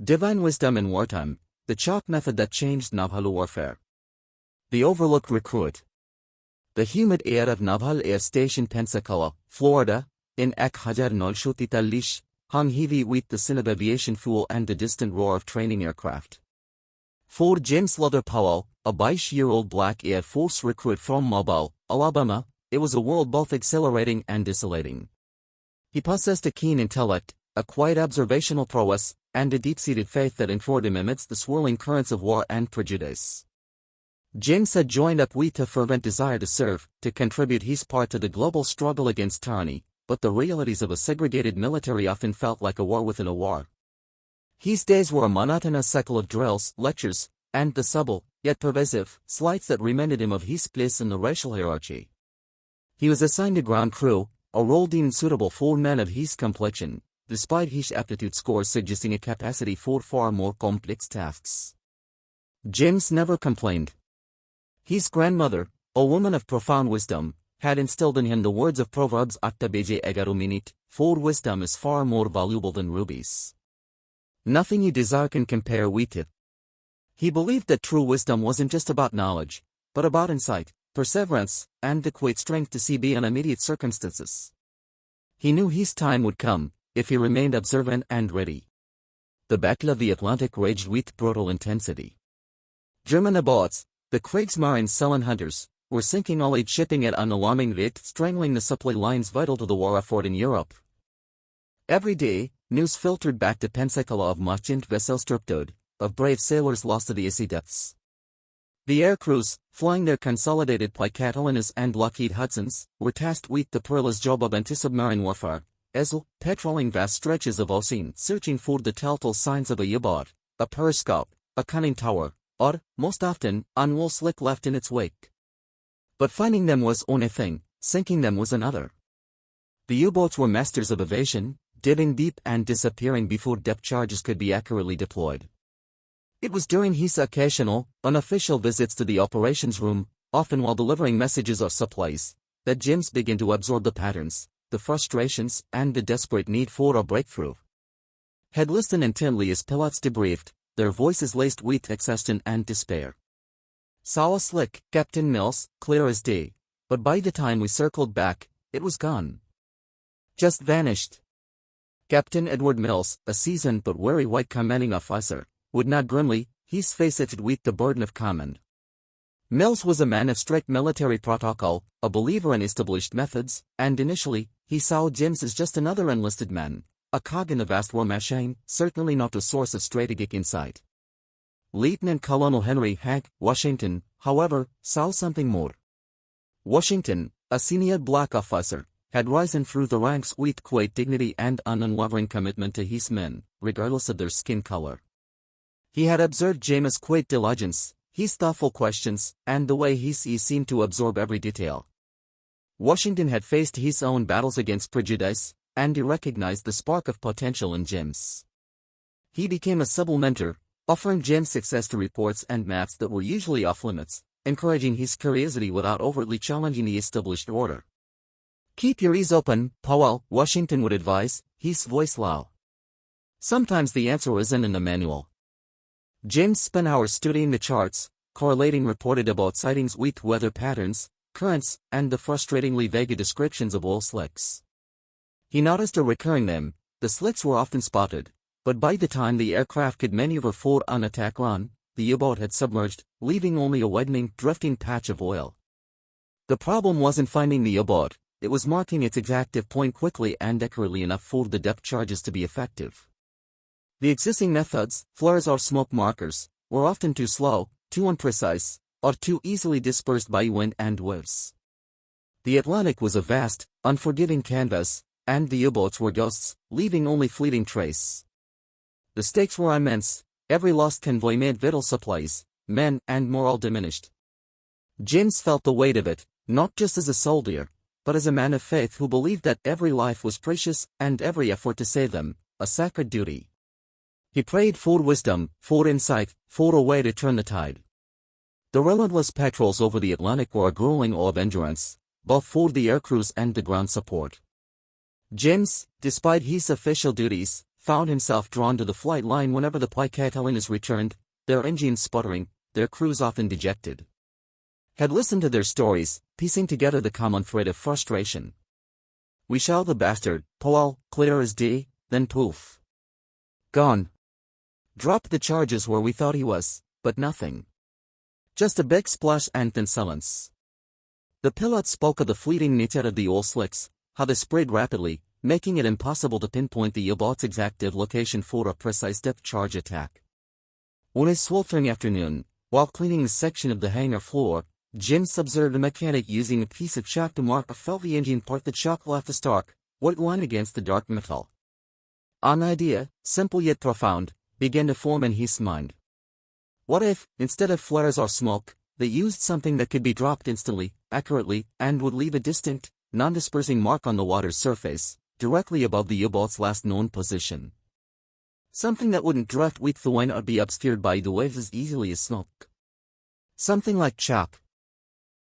Divine wisdom in wartime, the chalk method that changed Naval warfare. The overlooked recruit. The humid air of Naval Air Station Pensacola, Florida, in 1943, hung heavy with the scent of aviation fuel and the distant roar of training aircraft. For James Luther Powell, a 22-year-old black Air Force recruit from Mobile, Alabama, it was a world both exhilarating and desolating. He possessed a keen intellect, a quiet observational prowess, and a deep-seated faith that informed him amidst the swirling currents of war and prejudice. James had joined up with a fervent desire to serve, to contribute his part to the global struggle against tyranny, but the realities of a segregated military often felt like a war within a war. His days were a monotonous cycle of drills, lectures, and the subtle, yet pervasive, slights that reminded him of his place in the racial hierarchy. He was assigned to ground crew, a role deemed suitable for men of his complexion, despite his aptitude scores suggesting a capacity for far more complex tasks. James never complained. His grandmother, a woman of profound wisdom, had instilled in him the words of Proverbs 8:11, for wisdom is far more valuable than rubies. Nothing you desire can compare with it. He believed that true wisdom wasn't just about knowledge, but about insight, perseverance, and the quiet strength to see beyond immediate circumstances. He knew his time would come, if he remained observant and ready. The Battle of the Atlantic raged with brutal intensity. German U-boats, the Kriegsmarine sullen hunters, were sinking all aid shipping at an alarming rate, strangling the supply lines vital to the war effort in Europe. Every day, news filtered back to Pensacola of merchant vessels torpedoed, of brave sailors lost to the icy depths. The air crews, flying their consolidated Catalinas and Lockheed Hudsons, were tasked with the perilous job of anti-submarine warfare, patrolling vast stretches of ocean, searching for the telltale signs of a U-boat, a periscope, a conning tower, or, most often, an oil slick left in its wake. But finding them was one thing, sinking them was another. The U-boats were masters of evasion, digging deep and disappearing before depth charges could be accurately deployed. It was during his occasional, unofficial visits to the operations room, often while delivering messages or supplies, that James began to absorb the patterns, the frustrations, and the desperate need for a breakthrough. He'd listen intently as pilots debriefed, their voices laced with exhaustion and despair. "Saw a slick, Captain Mills, clear as day, but by the time we circled back, it was gone. Just vanished." Captain Edward Mills, a seasoned but wary white commanding officer, would nod grimly, his face etched with the burden of command. Mills was a man of strict military protocol, a believer in established methods, and initially, he saw James as just another enlisted man, a cog in the vast war machine, certainly not a source of strategic insight. Lieutenant Colonel Henry Hank Washington, however, saw something more. Washington, a senior black officer, had risen through the ranks with quiet dignity and an unwavering commitment to his men, regardless of their skin color. He had observed James' quiet diligence, his thoughtful questions, and the way he seemed to absorb every detail. Washington had faced his own battles against prejudice, and he recognized the spark of potential in James. He became a subtle mentor, offering James access to reports and maps that were usually off-limits, encouraging his curiosity without overtly challenging the established order. "Keep your ears open, Powell," Washington would advise, his voice low. Sometimes the answer isn't in the manual. James spent hours studying the charts, correlating reported about sightings with weather patterns, currents, and the frustratingly vague descriptions of oil slicks. He noticed a recurring theme: the slicks were often spotted, but by the time the aircraft could maneuver for an attack run, the U-boat had submerged, leaving only a widening, drifting patch of oil. The problem wasn't finding the U-boat, it was marking its exactive point quickly and accurately enough for the depth charges to be effective. The existing methods, flares or smoke markers, were often too slow, too imprecise, or too easily dispersed by wind and waves. The Atlantic was a vast, unforgiving canvas, and the U-boats were ghosts, leaving only fleeting trace. The stakes were immense, every lost convoy made vital supplies, men and morale diminished. James felt the weight of it, not just as a soldier, but as a man of faith who believed that every life was precious and every effort to save them, a sacred duty. He prayed for wisdom, for insight, for a way to turn the tide. The relentless patrols over the Atlantic were a grueling awe of endurance, both for the air crews and the ground support. James, despite his official duties, found himself drawn to the flight line whenever the Picatalinas returned, their engines sputtering, their crews often dejected. Had listened to their stories, piecing together the common thread of frustration. We shall the bastard, Powell, clear as day, then poof. Gone. Dropped the charges where we thought he was, but nothing. Just a big splash and then silence. The pilot spoke of the fleeting nature of the oil slicks, how they spread rapidly, making it impossible to pinpoint the U-boat's exact location for a precise depth charge attack. One sweltering afternoon, while cleaning a section of the hangar floor, James observed a mechanic using a piece of chalk to mark a faulty engine part. The chalk left a stark, white line against the dark metal. An idea, simple yet profound, began to form in his mind. What if, instead of flares or smoke, they used something that could be dropped instantly, accurately, and would leave a distinct, non-dispersing mark on the water's surface, directly above the U-boat's last known position? Something that wouldn't drift with the wind or be obscured by the waves as easily as smoke. Something like chalk.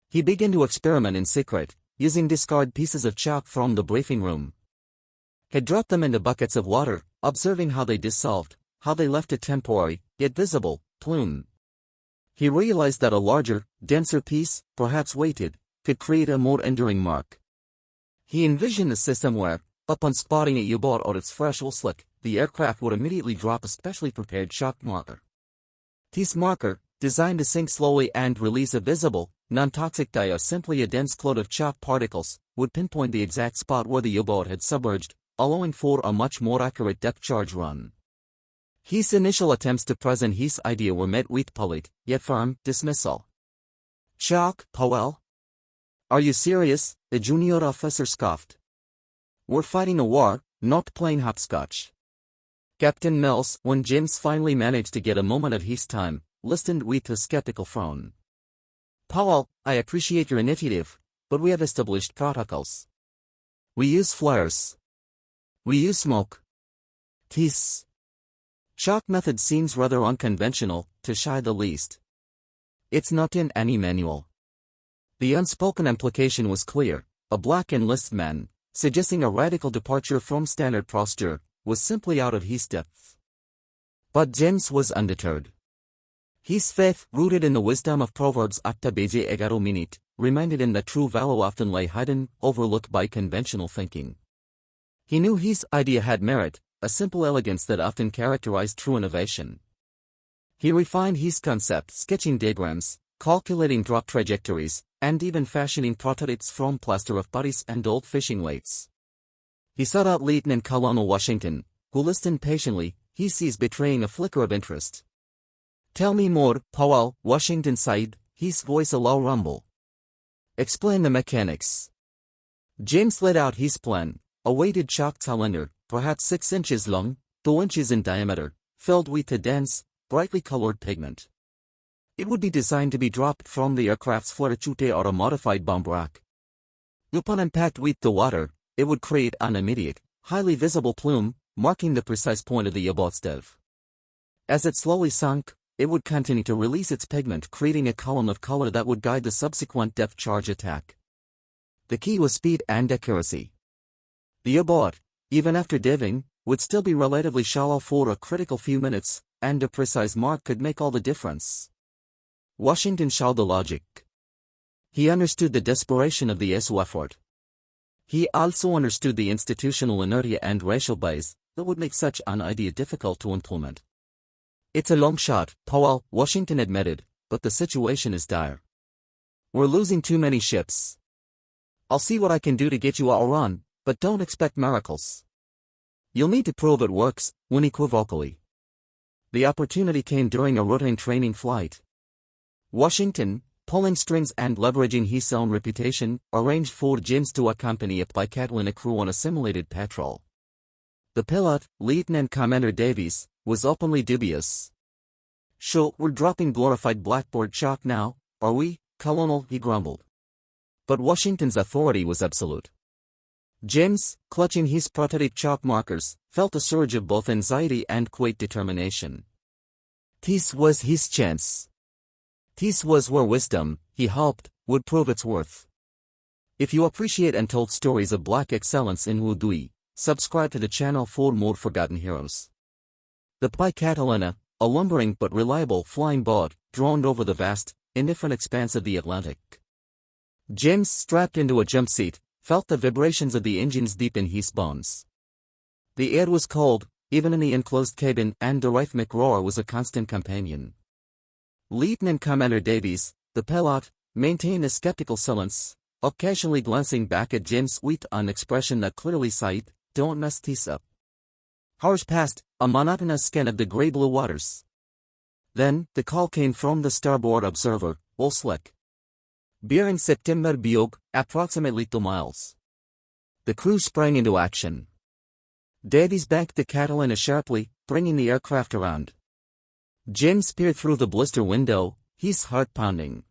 He began to experiment in secret, using discard pieces of chalk from the briefing room. He dropped them into buckets of water, observing how they dissolved, how they left a temporary, yet visible, plume. He realized that a larger, denser piece, perhaps weighted, could create a more enduring mark. He envisioned a system where, upon spotting a U-boat or its fresh oil slick, the aircraft would immediately drop a specially prepared chalk marker. This marker, designed to sink slowly and release a visible, non-toxic dye or simply a dense cloud of chalk particles, would pinpoint the exact spot where the U-boat had submerged, allowing for a much more accurate depth charge run. His initial attempts to present his idea were met with polite, yet firm, dismissal. Chalk, Powell? Are you serious? The junior officer scoffed. We're fighting a war, not playing hopscotch. Captain Mills, when James finally managed to get a moment of his time, listened with a skeptical frown. Powell, I appreciate your initiative, but we have established protocols. We use flares. We use smoke. This chalk method seems rather unconventional, to say the least. It's not in any manual. The unspoken implication was clear. A black enlisted man, suggesting a radical departure from standard procedure, was simply out of his depth. But James was undeterred. His faith, rooted in the wisdom of Proverbs Acta Beje Egaro Minit, reminded him that true value often lay hidden, overlooked by conventional thinking. He knew his idea had merit, a simple elegance that often characterized true innovation. He refined his concept, sketching diagrams, calculating drop trajectories, and even fashioning prototypes from plaster of Paris and old fishing weights. He sought out Lieutenant Colonel Washington, who listened patiently, his eyes betraying a flicker of interest. Tell me more, Powell, Washington sighed, his voice a low rumble. Explain the mechanics. James laid out his plan, a weighted chalk cylinder, perhaps 6 inches long, 2 inches in diameter, filled with a dense, brightly colored pigment. It would be designed to be dropped from the aircraft's parachute or a modified bomb rack. Upon impact with the water, it would create an immediate, highly visible plume, marking the precise point of the U-boat's dive. As it slowly sunk, it would continue to release its pigment, creating a column of color that would guide the subsequent depth charge attack. The key was speed and accuracy. The U-boat, even after diving, would still be relatively shallow for a critical few minutes, and a precise mark could make all the difference. Washington showed the logic. He understood the desperation of the SO effort. He also understood the institutional inertia and racial bias that would make such an idea difficult to implement. It's a long shot, Powell, Washington admitted, but the situation is dire. We're losing too many ships. I'll see what I can do to get you all run, but don't expect miracles. You'll need to prove it works, unequivocally. The opportunity came during a routine training flight. Washington, pulling strings and leveraging his own reputation, arranged for James to accompany a Picatolina crew on a simulated patrol. The pilot, Lieutenant Commander Davies, was openly dubious. Sure, we're dropping glorified blackboard chalk now, are we, Colonel? He grumbled. But Washington's authority was absolute. James, clutching his prototype chalk markers, felt a surge of both anxiety and quiet determination. This was his chance. This was where wisdom, he hoped, would prove its worth. If you appreciate untold stories of black excellence in Wudui, subscribe to the channel for more forgotten heroes. The Pi Catalina, a lumbering but reliable flying boat, droned over the vast, indifferent expanse of the Atlantic. James, strapped into a jump seat, felt the vibrations of the engines deep in his bones. The air was cold, even in the enclosed cabin, and the rhythmic roar was a constant companion. Lieutenant Commander Davies, the pilot, maintained a skeptical silence, occasionally glancing back at James with an expression that clearly sighed, "Don't mess this up." Hours passed, a monotonous scan of the grey-blue waters. Then, the call came from the starboard observer, "All slick. Bearing September Biog, approximately 2 miles." The crew sprang into action. Davies banked the Catalina sharply, bringing the aircraft around. James peered through the blister window, his heart pounding.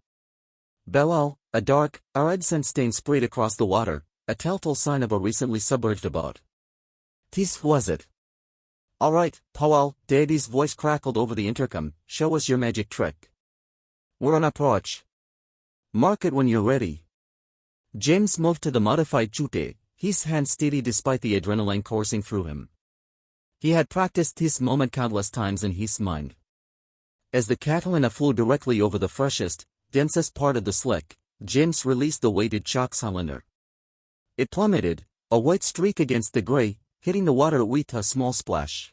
Below, a dark, red stain sprayed across the water, a telltale sign of a recently submerged boat. "This was it. All right, Powell," Davies' voice crackled over the intercom, "show us your magic trick. We're on approach. Mark it when you're ready." James moved to the modified chute, his hand steady despite the adrenaline coursing through him. He had practiced this moment countless times in his mind. As the Catalina flew directly over the freshest, densest part of the slick, James released the weighted shock cylinder. It plummeted, a white streak against the gray, hitting the water with a small splash.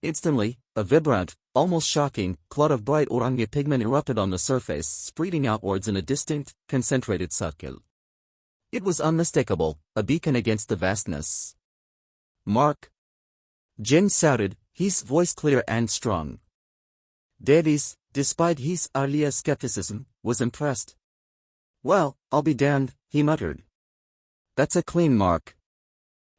Instantly, a vibrant, almost shocking, cloud of bright orange pigment erupted on the surface, spreading outwards in a distinct, concentrated circle. It was unmistakable, a beacon against the vastness. "Mark!" James shouted, his voice clear and strong. Davies, despite his earlier skepticism, was impressed. "Well, I'll be damned," he muttered. "That's a clean mark."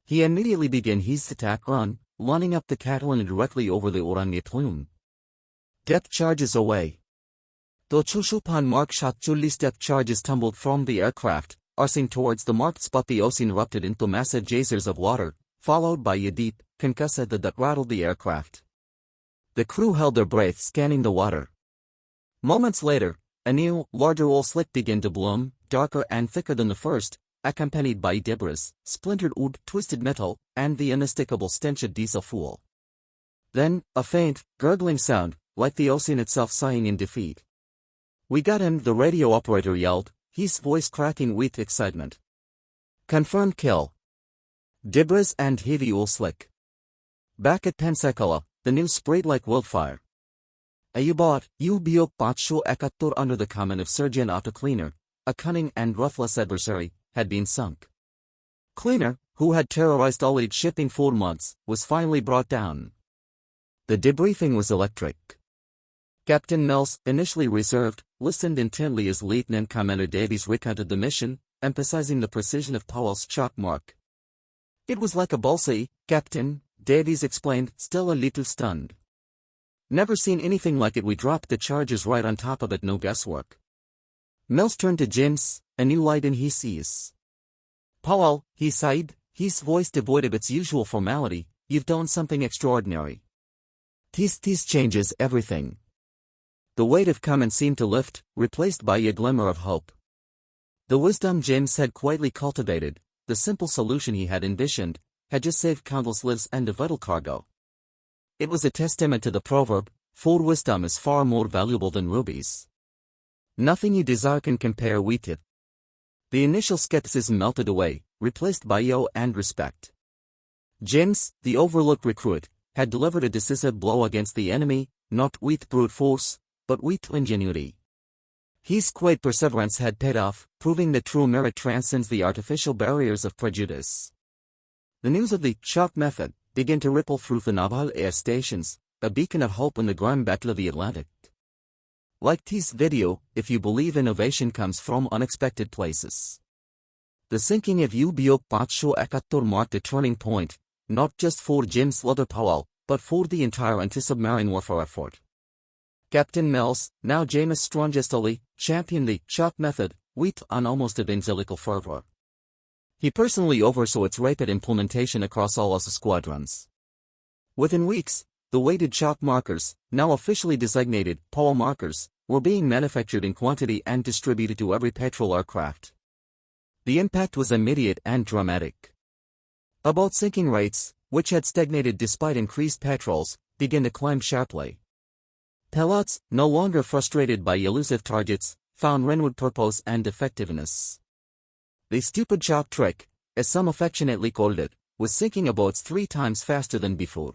He immediately began his attack run, lining up the Catalina directly over the orange plume. Depth charges away. The Chushupan mark shot Julie's depth charges tumbled from the aircraft, arcing towards the marked spot. The ocean erupted into massive geysers of water, followed by a deep, concussive that rattled the aircraft. The crew held their breath, scanning the water. Moments later, a new, larger oil slick began to bloom, darker and thicker than the first, accompanied by debris, splintered wood, twisted metal, and the unmistakable stench of diesel fuel. Then, a faint, gurgling sound, like the ocean itself sighing in defeat. "We got him," the radio operator yelled, his voice cracking with excitement. "Confirmed kill. Debris and heavy oil slick." Back at Pensacola, the news spread like wildfire. A U-boat, U-Biok Batsho Ekatur, under the command of Surgeon Otto Cleaner, a cunning and ruthless adversary, had been sunk. Cleaner, who had terrorized all aid shipping for months, was finally brought down. The debriefing was electric. Captain Mills, initially reserved, listened intently as Lieutenant Commander Davies recounted the mission, emphasizing the precision of Powell's chalk mark. "It was like a bullseye, Captain," Davies explained, still a little stunned. "Never seen anything like it. We dropped the charges right on top of it, no guesswork." Mills turned to James, a new light in his eyes. "Powell," he sighed, his voice devoid of its usual formality, "you've done something extraordinary. This changes everything." The weight of command seemed to lift, replaced by a glimmer of hope. The wisdom James had quietly cultivated, the simple solution he had envisioned, had just saved countless lives and a vital cargo. It was a testament to the proverb, "For wisdom is far more valuable than rubies. Nothing you desire can compare with it." The initial skepticism melted away, replaced by awe and respect. James, the overlooked recruit, had delivered a decisive blow against the enemy, not with brute force, but with ingenuity. His quiet perseverance had paid off, proving that true merit transcends the artificial barriers of prejudice. The news of the shock method began to ripple through the naval air stations, a beacon of hope in the grim battle of the Atlantic. Like this video, if you believe innovation comes from unexpected places. The sinking of U-Biok Batsho Ekatur marked a turning point, not just for James Powell, but for the entire anti-submarine warfare effort. Captain Mills, now James Strongestly, championed the shock method with an almost evangelical fervor. He personally oversaw its rapid implementation across all US squadrons. Within weeks, the weighted shock markers, now officially designated Powell markers, were being manufactured in quantity and distributed to every patrol aircraft. The impact was immediate and dramatic. About sinking rates, which had stagnated despite increased patrols, began to climb sharply. Pilots, no longer frustrated by elusive targets, found renewed purpose and effectiveness. The stupid chalk trick, as some affectionately called it, was sinking boats 3 times faster than before.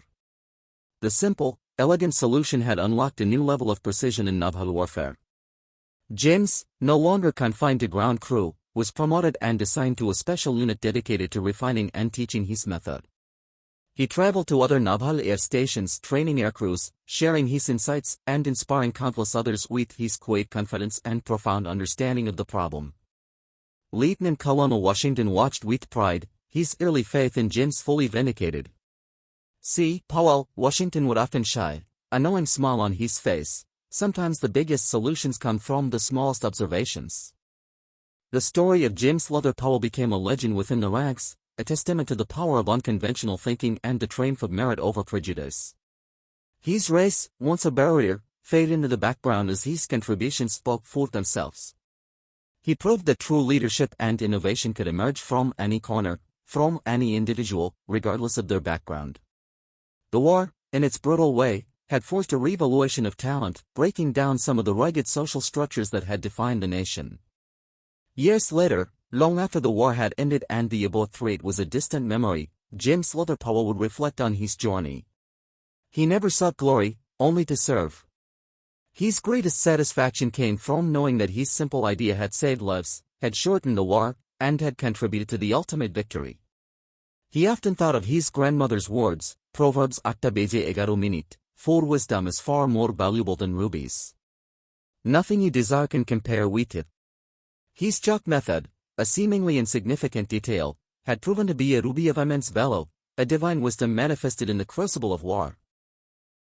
The simple, elegant solution had unlocked a new level of precision in naval warfare. James, no longer confined to ground crew, was promoted and assigned to a special unit dedicated to refining and teaching his method. He traveled to other naval air stations training aircrews, sharing his insights and inspiring countless others with his quiet confidence and profound understanding of the problem. Lieutenant Colonel Washington watched with pride, his early faith in James fully vindicated. See, Powell, Washington would often shy, a knowing smile on his face. Sometimes the biggest solutions come from the smallest observations. The story of James Powell became a legend within the ranks, a testament to the power of unconventional thinking and the triumph of merit over prejudice. His race, once a barrier, faded into the background as his contributions spoke for themselves. He proved that true leadership and innovation could emerge from any corner, from any individual, regardless of their background. The war, in its brutal way, had forced a revaluation of talent, breaking down some of the rugged social structures that had defined the nation. Years later, long after the war had ended and the abort threat was a distant memory, James Powell would reflect on his journey. He never sought glory, only to serve. His greatest satisfaction came from knowing that his simple idea had saved lives, had shortened the war, and had contributed to the ultimate victory. He often thought of his grandmother's words, Proverbs 8:11, for wisdom is far more valuable than rubies. Nothing you desire can compare with it. His chalk method, a seemingly insignificant detail, had proven to be a ruby of immense value, a divine wisdom manifested in the crucible of war.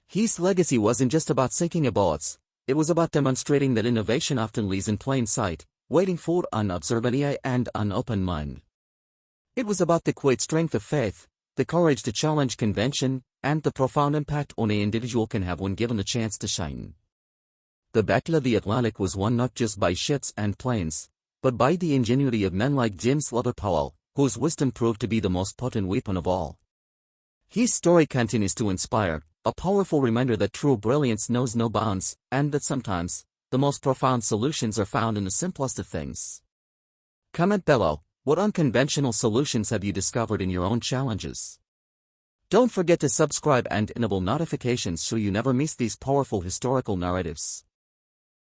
His legacy wasn't just about sinking boats, it was about demonstrating that innovation often lies in plain sight, waiting for an observant eye and an open mind. It was about the quiet strength of faith, the courage to challenge convention, and the profound impact an individual can have when given the chance to shine. The Battle of the Atlantic was won not just by ships and planes, but by the ingenuity of men like James Powell, whose wisdom proved to be the most potent weapon of all. His story continues to inspire, a powerful reminder that true brilliance knows no bounds, and that sometimes, the most profound solutions are found in the simplest of things. Comment below, what unconventional solutions have you discovered in your own challenges? Don't forget to subscribe and enable notifications so you never miss these powerful historical narratives.